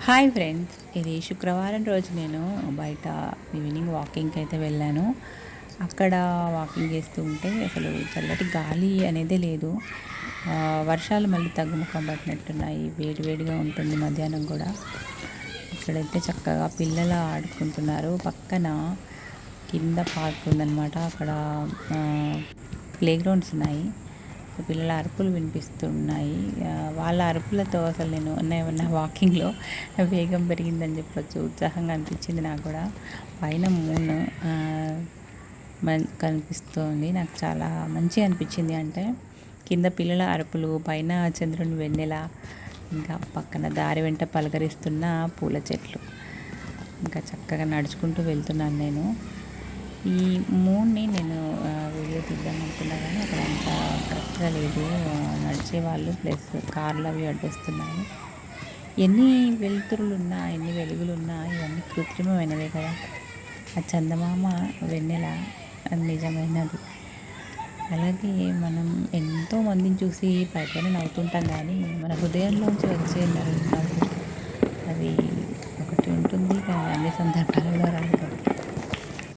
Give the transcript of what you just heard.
Hi friends, ఇది శుక్రవారం రోజు నేను బయట ఈవినింగ్ వాకింగ్కి అయితే వెళ్ళాను. అక్కడ వాకింగ్ చేస్తూ ఉంటే అసలు చల్లటి గాలి అనేదే లేదు. వర్షాలు మళ్ళీ తగ్గుముఖం పట్టినట్టున్నాయి. వేడి వేడిగా ఉంటుంది మధ్యాహ్నం కూడా. ఇక్కడైతే చక్కగా పిల్లలు ఆడుకుంటున్నారు. పక్కన కింద పార్క్ ఉందన్నమాట. అక్కడ ప్లే గ్రౌండ్స్ ఉన్నాయి. పిల్లల అరుపులు వినిపిస్తున్నాయి. వాళ్ళ అరుపులతో అసలు నేను ఏమన్నా వాకింగ్లో వేగం పెరిగిందని చెప్పొచ్చు. ఉత్సాహంగా అనిపించింది నాకు కూడా. పైన మూన్ కనిపిస్తుంది. నాకు చాలా మంచిగా అనిపించింది. అంటే కింద పిల్లల అరుపులు, పైన చంద్రుని వెన్నెల, ఇంకా పక్కన దారి వెంట పలకరిస్తున్న పూల చెట్లు. ఇంకా చక్కగా నడుచుకుంటూ వెళ్తున్నాను నేను. ఈ మూడ్ని నేను వీడియో తీద్దాం అనుకున్నా కానీ అక్కడ అంతా కరెక్ట్గా లేదు. నడిచే వాళ్ళు ప్లస్ కార్లు అవి అడ్డొస్తున్నాయి. ఎన్ని వెలుతురులు ఉన్నా, ఎన్ని వెలుగులు ఉన్నా ఇవన్నీ కృత్రిమమైనవే కదా. ఆ చందమామ వెన్నెల నిజమైనది. అలాగే మనం ఎంతో మందిని చూసి పైపైన నవ్వుతుంటాం కానీ మన హృదయంలోంచి వచ్చే నవ్వు అది ఒకటి ఉంటుంది, కానీ అన్ని సందర్భాలలో రాదు.